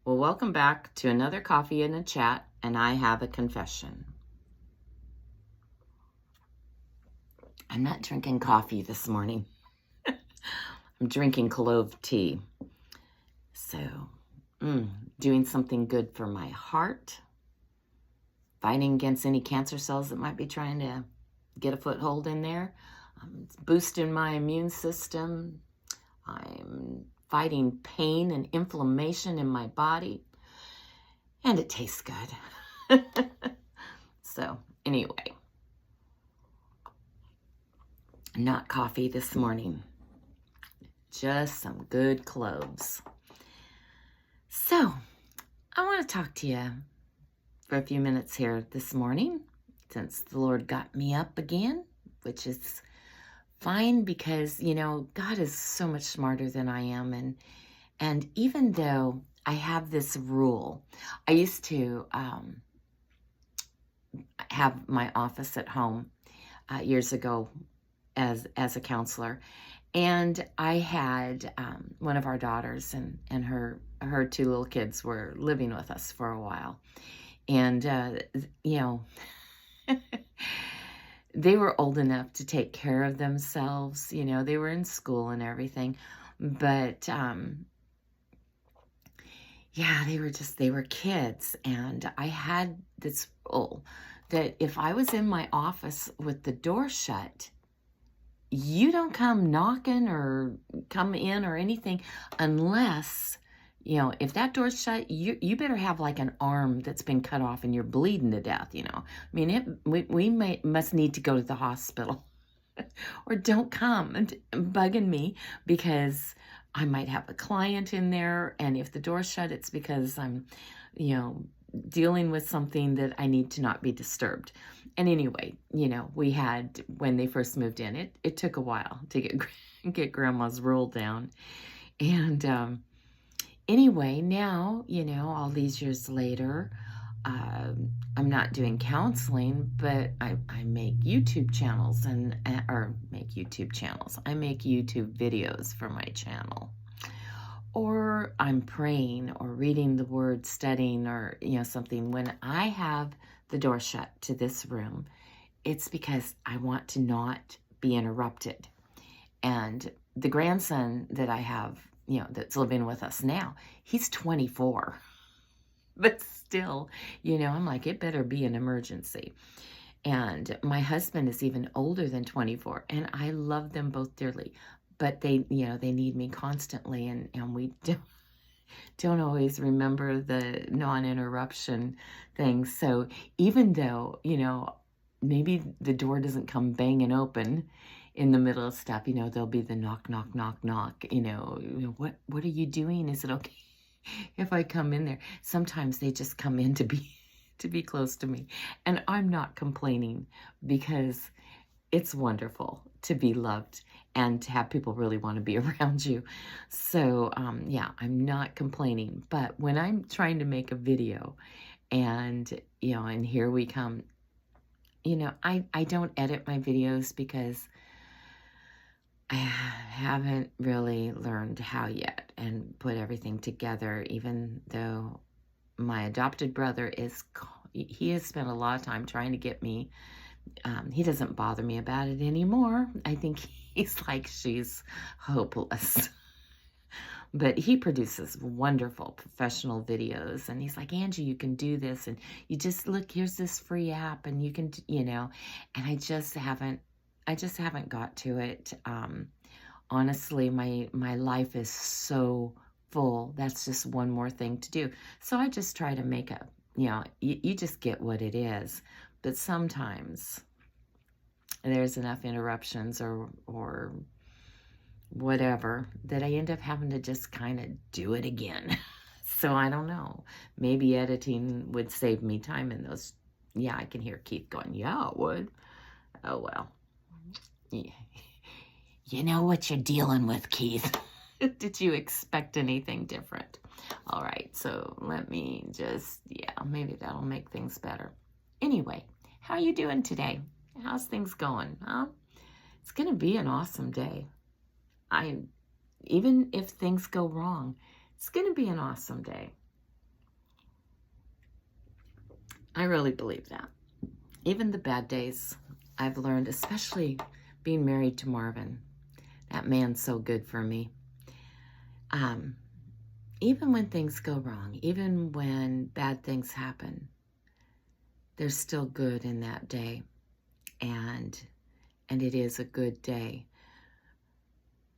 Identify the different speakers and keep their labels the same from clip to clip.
Speaker 1: Well, welcome back to another Coffee and a Chat, and I have a confession. I'm not drinking coffee this morning. I'm drinking clove tea. So, doing something good for my heart, fighting against any cancer cells that might be trying to get a foothold in there. It's boosting my immune system. I'm fighting pain and inflammation in my body. And it tastes good. So, anyway, not coffee this morning. Just some good cloves. So, I want to talk to you for a few minutes here this morning, since the Lord got me up again, which is fine because, God is so much smarter than I am. And even though I have this rule, I used to have my office at home years ago as a counselor. And I had one of our daughters and her two little kids were living with us for a while. And, they were old enough to take care of themselves. They were in school and everything. But, they were kids. And I had this rule that if I was in my office with the door shut, you don't come knocking or come in or anything unless, if that door's shut, you better have like an arm that's been cut off and you're bleeding to death, I mean, we must need to go to the hospital. Or don't come and bugging me because I might have a client in there, and if the door's shut, it's because I'm, dealing with something that I need to not be disturbed. And anyway, we had, when they first moved in, it took a while to get grandma's rule down. And anyway, now, all these years later, I'm not doing counseling, but I make YouTube channels I make YouTube videos for my channel. Or I'm praying or reading the word, studying, or, something. When I have the door shut to this room, it's because I want to not be interrupted. And the grandson that I have, that's living with us now, he's 24. But still, I'm like, it better be an emergency. And my husband is even older than 24, and I love them both dearly. But they need me constantly, and we don't always remember the non-interruption things. So even though, maybe the door doesn't come banging open in the middle of stuff, there'll be the knock, knock, knock, knock, what are you doing? Is it okay if I come in there? Sometimes they just come in to be close to me. And I'm not complaining because it's wonderful to be loved and to have people really want to be around you. So, I'm not complaining. But when I'm trying to make a video and, and here we come, I don't edit my videos because I haven't really learned how yet and put everything together, even though my adopted brother he has spent a lot of time trying to get me. He doesn't bother me about it anymore. I think he's like, she's hopeless. But he produces wonderful professional videos, and he's like, Angie, you can do this, and you just look, here's this free app, and you can, and I just haven't got to it. Honestly, my life is so full. That's just one more thing to do. So I just try to make you just get what it is. But sometimes there's enough interruptions or whatever that I end up having to just kind of do it again. So I don't know. Maybe editing would save me time in those. Yeah, I can hear Keith going, yeah, it would. Oh, well. Yeah. You know what you're dealing with, Keith. Did you expect anything different? All right, so let me just, maybe that'll make things better. Anyway, how are you doing today? How's things going? Huh? It's going to be an awesome day. Even if things go wrong, it's going to be an awesome day. I really believe that. Even the bad days, I've learned, especially being married to Marvin. That man's so good for me. Even when things go wrong, even when bad things happen, there's still good in that day. And it is a good day.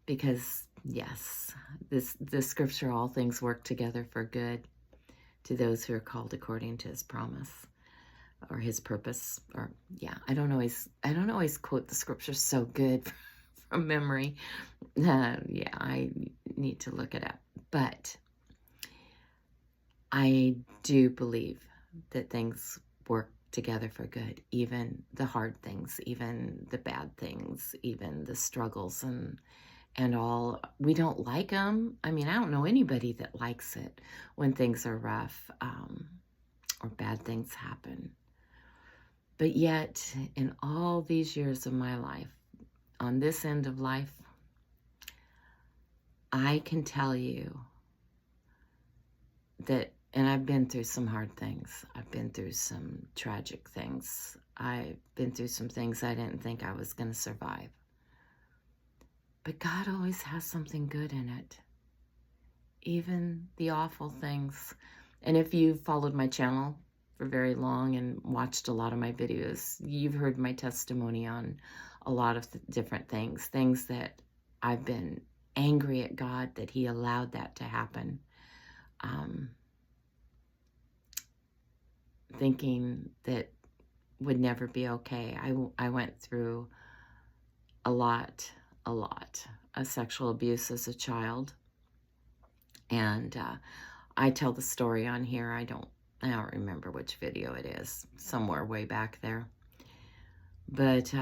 Speaker 1: Because, yes, this scripture, all things work together for good to those who are called according to his promise or his purpose. Or, yeah, I don't always quote the scripture so good from memory. Yeah, I need to look it up. But I do believe that things work together for good, even the hard things, even the bad things, even the struggles and all. We don't like them. I mean, I don't know anybody that likes it when things are rough or bad things happen. But yet, in all these years of my life, on this end of life, I can tell you that, and I've been through some hard things. I've been through some tragic things. I've been through some things I didn't think I was going to survive. But God always has something good in it. Even the awful things. And if you've followed my channel for very long and watched a lot of my videos, you've heard my testimony on a lot of different things that I've been angry at God that he allowed that to happen. Thinking that would never be okay. I went through a lot of sexual abuse as a child. And I tell the story on here. I don't remember which video it is, somewhere way back there. But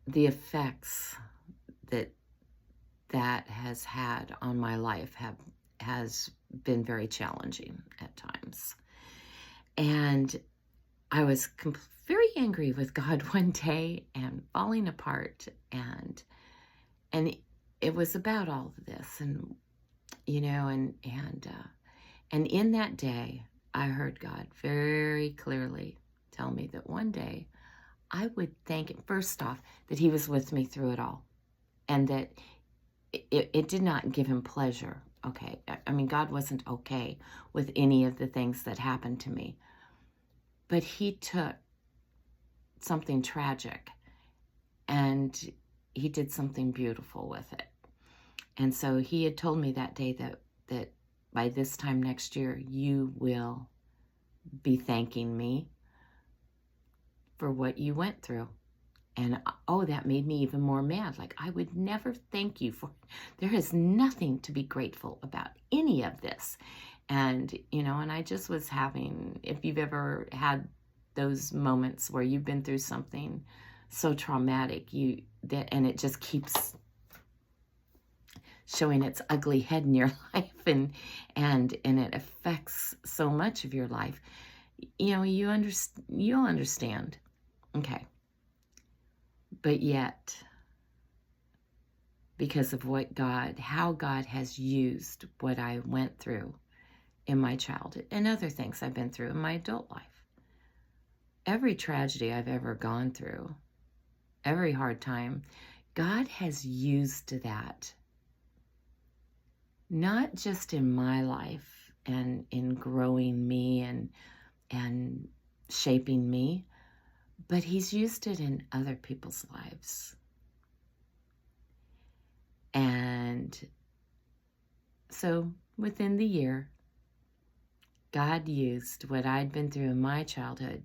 Speaker 1: the effects that has had on my life has been very challenging at times. And I was very angry with God one day and falling apart, and it was about all of this, and and in that day, I heard God very clearly tell me that one day I would thank him, first off, that he was with me through it all, and that it did not give him pleasure. Okay, I mean, God wasn't okay with any of the things that happened to me, but he took something tragic and he did something beautiful with it. And so he had told me that day that by this time next year, you will be thanking me for what you went through. And oh, that made me even more mad. Like, I would never thank you for, there is nothing to be grateful about any of this. And, and I just was having, if you've ever had those moments where you've been through something so traumatic, and it just keeps showing its ugly head in your life, and it affects so much of your life, you'll understand. Okay. But yet, because of how God has used what I went through in my childhood and other things I've been through in my adult life, every tragedy I've ever gone through, every hard time, God has used that, not just in my life and in growing me and shaping me, but he's used it in other people's lives. And so within the year, God used what I'd been through in my childhood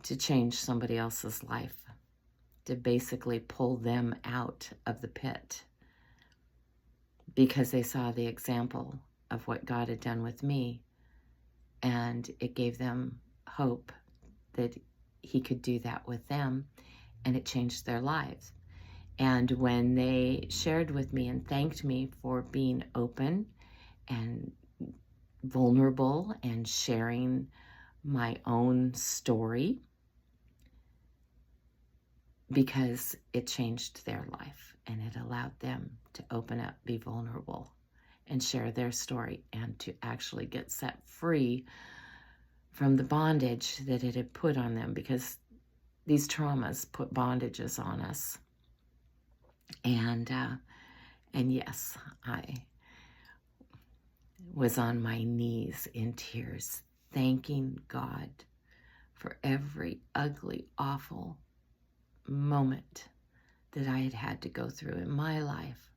Speaker 1: to change somebody else's life, to basically pull them out of the pit, because they saw the example of what God had done with me, and it gave them hope that he could do that with them, and it changed their lives. And when they shared with me and thanked me for being open and vulnerable and sharing my own story, because it changed their life and it allowed them to open up, be vulnerable, and share their story, and to actually get set free from the bondage that it had put on them, because these traumas put bondages on us. And yes, I was on my knees in tears, thanking God for every ugly, awful moment that I had had to go through in my life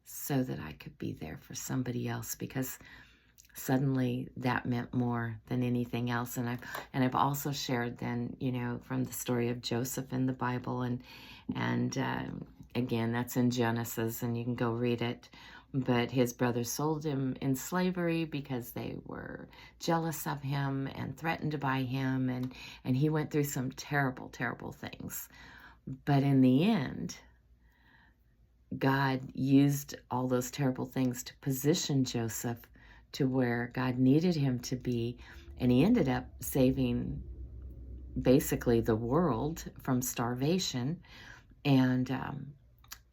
Speaker 1: so that I could be there for somebody else, because suddenly that meant more than anything else. And I've also shared then, from the story of Joseph in the Bible, and again, that's in Genesis, and you can go read it. But his brothers sold him in slavery because they were jealous of him and threatened to buy him, and he went through some terrible, terrible things. But in the end, God used all those terrible things to position Joseph to where God needed him to be, and he ended up saving basically the world from starvation.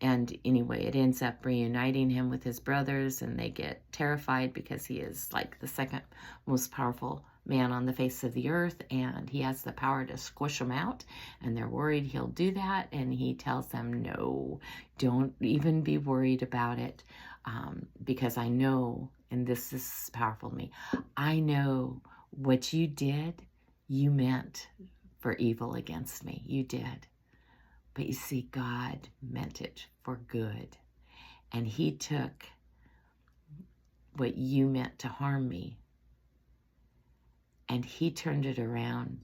Speaker 1: And anyway, it ends up reuniting him with his brothers, and they get terrified because he is like the second most powerful man on the face of the earth, and he has the power to squish them out, and they're worried he'll do that. And he tells them, no, don't even be worried about it, because I know, and this is powerful to me, I know what you did, you meant for evil against me. You did. But you see, God meant it for good. And he took what you meant to harm me, and he turned it around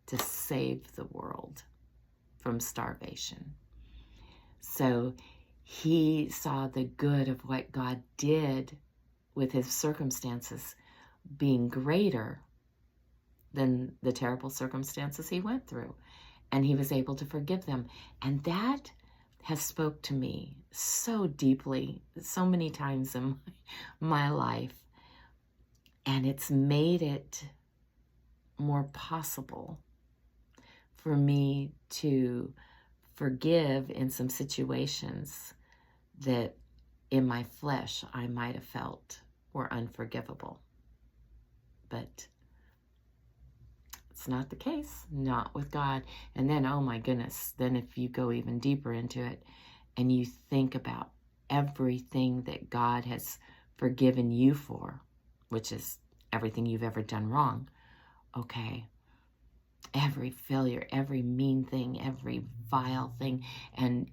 Speaker 1: to save the world from starvation. So he saw the good of what God did with his circumstances being greater than the terrible circumstances he went through. And he was able to forgive them. And that has spoke to me so deeply, so many times in my life. And it's made it more possible for me to forgive in some situations that in my flesh I might have felt were unforgivable. But it's not the case, not with God. And then, oh my goodness, then if you go even deeper into it and you think about everything that God has forgiven you for, which is everything you've ever done wrong, okay, every failure, every mean thing, every vile thing, and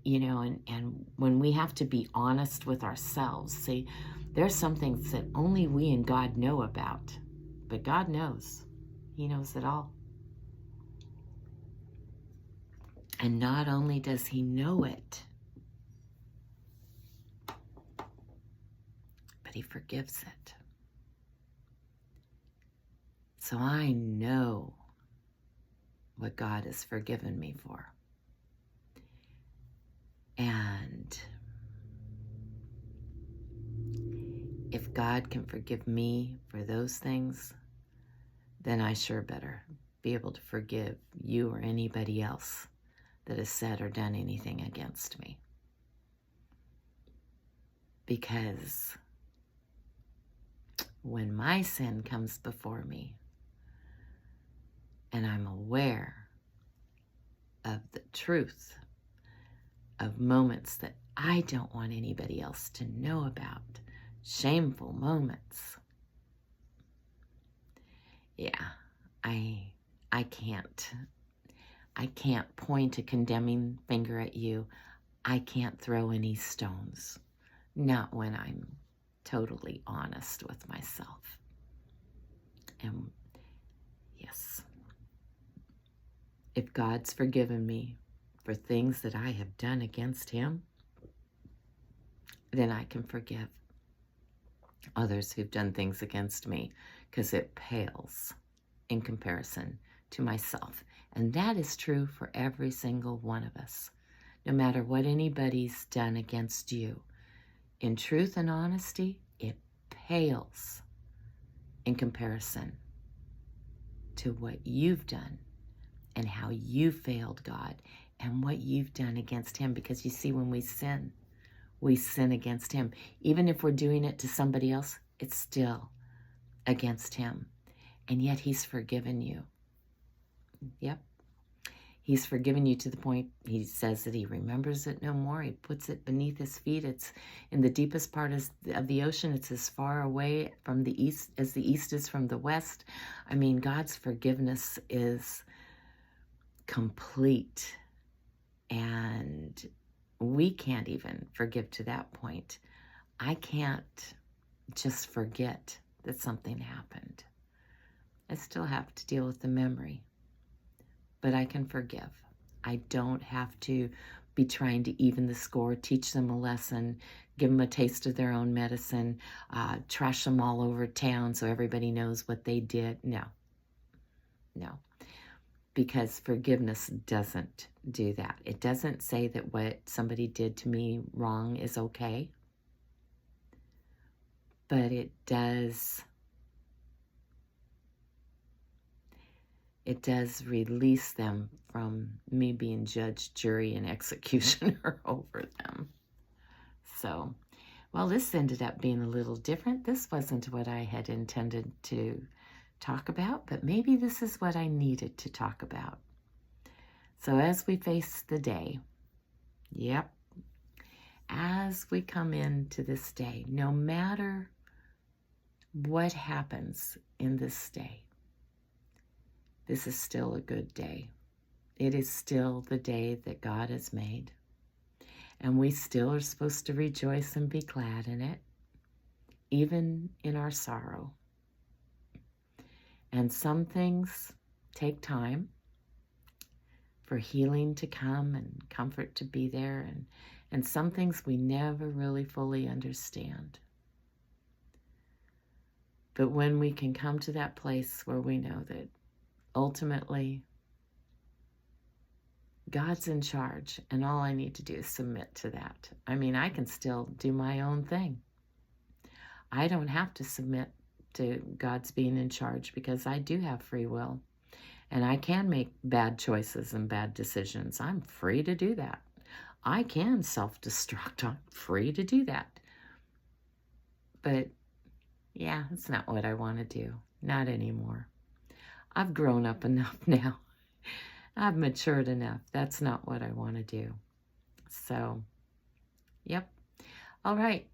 Speaker 1: when we have to be honest with ourselves, see, there's some things that only we and God know about, but God knows. He knows it all. And not only does he know it, but he forgives it. So I know what God has forgiven me for. And if God can forgive me for those things, then I sure better be able to forgive you or anybody else that has said or done anything against me. Because when my sin comes before me and I'm aware of the truth of moments that I don't want anybody else to know about, shameful moments, yeah, I can't point a condemning finger at you. I can't throw any stones. Not when I'm totally honest with myself. And yes, if God's forgiven me for things that I have done against him, then I can forgive others who've done things against me, because it pales in comparison to myself. And that is true for every single one of us. No matter what anybody's done against you, in truth and honesty, it pales in comparison to what you've done and how you failed God and what you've done against him. Because you see, when we sin, we sin against him. Even if we're doing it to somebody else, it's still against him. And yet he's forgiven you. Yep. He's forgiven you to the point he says that he remembers it no more. He puts it beneath his feet. It's in the deepest part of the ocean. It's as far away from the east as the east is from the west. I mean, God's forgiveness is complete. And we can't even forgive to that point. I can't just forget that something happened. I still have to deal with the memory. But I can forgive. I don't have to be trying to even the score, teach them a lesson, give them a taste of their own medicine, trash them all over town so everybody knows what they did. No. Because forgiveness doesn't do that. It doesn't say that what somebody did to me wrong is okay. But it does release them from me being judge, jury, and executioner over them. So, well, this ended up being a little different. This wasn't what I had intended to talk about, but maybe this is what I needed to talk about. So as we face the day, yep, as we come into this day, no matter what happens in this day, this is still a good day. It is still the day that God has made. And we still are supposed to rejoice and be glad in it, even in our sorrow. And some things take time for healing to come and comfort to be there. And some things we never really fully understand. But when we can come to that place where we know that ultimately, God's in charge, and all I need to do is submit to that. I mean, I can still do my own thing. I don't have to submit to God's being in charge because I do have free will, and I can make bad choices and bad decisions. I'm free to do that. I can self-destruct. I'm free to do that. But, yeah, it's not what I want to do. Not anymore. I've grown up enough now. I've matured enough. That's not what I want to do. So, yep. All right.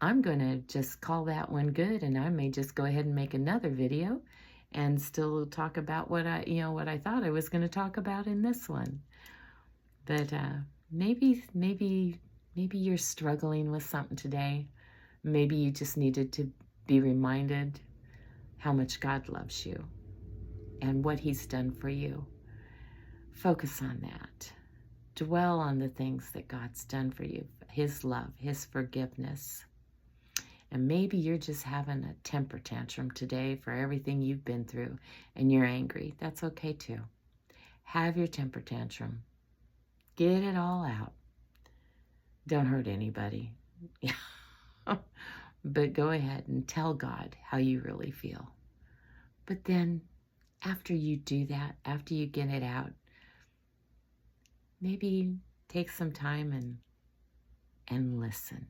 Speaker 1: I'm going to just call that one good, and I may just go ahead and make another video and still talk about what I thought I was going to talk about in this one. But maybe you're struggling with something today. Maybe you just needed to be reminded how much God loves you and what he's done for you. Focus on that. Dwell on the things that God's done for you, his love, his forgiveness. And maybe you're just having a temper tantrum today for everything you've been through and you're angry. That's okay too. Have your temper tantrum. Get it all out. Don't hurt anybody. But go ahead and tell God how you really feel. But then after you do that, after you get it out, maybe take some time and listen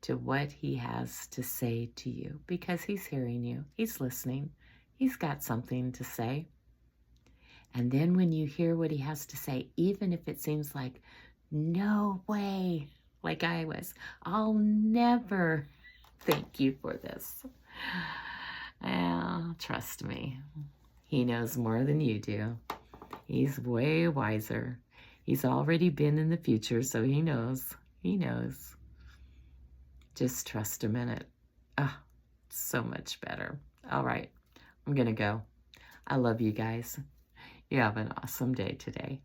Speaker 1: to what he has to say to you, because he's hearing you. He's listening. He's got something to say. And then when you hear what he has to say, even if it seems like, no way, like I was, I'll never thank you for this. Trust me, he knows more than you do. He's way wiser. He's already been in the future, so he knows. He knows. Just trust him in it. So much better. All right, I'm going to go. I love you guys. You have an awesome day today.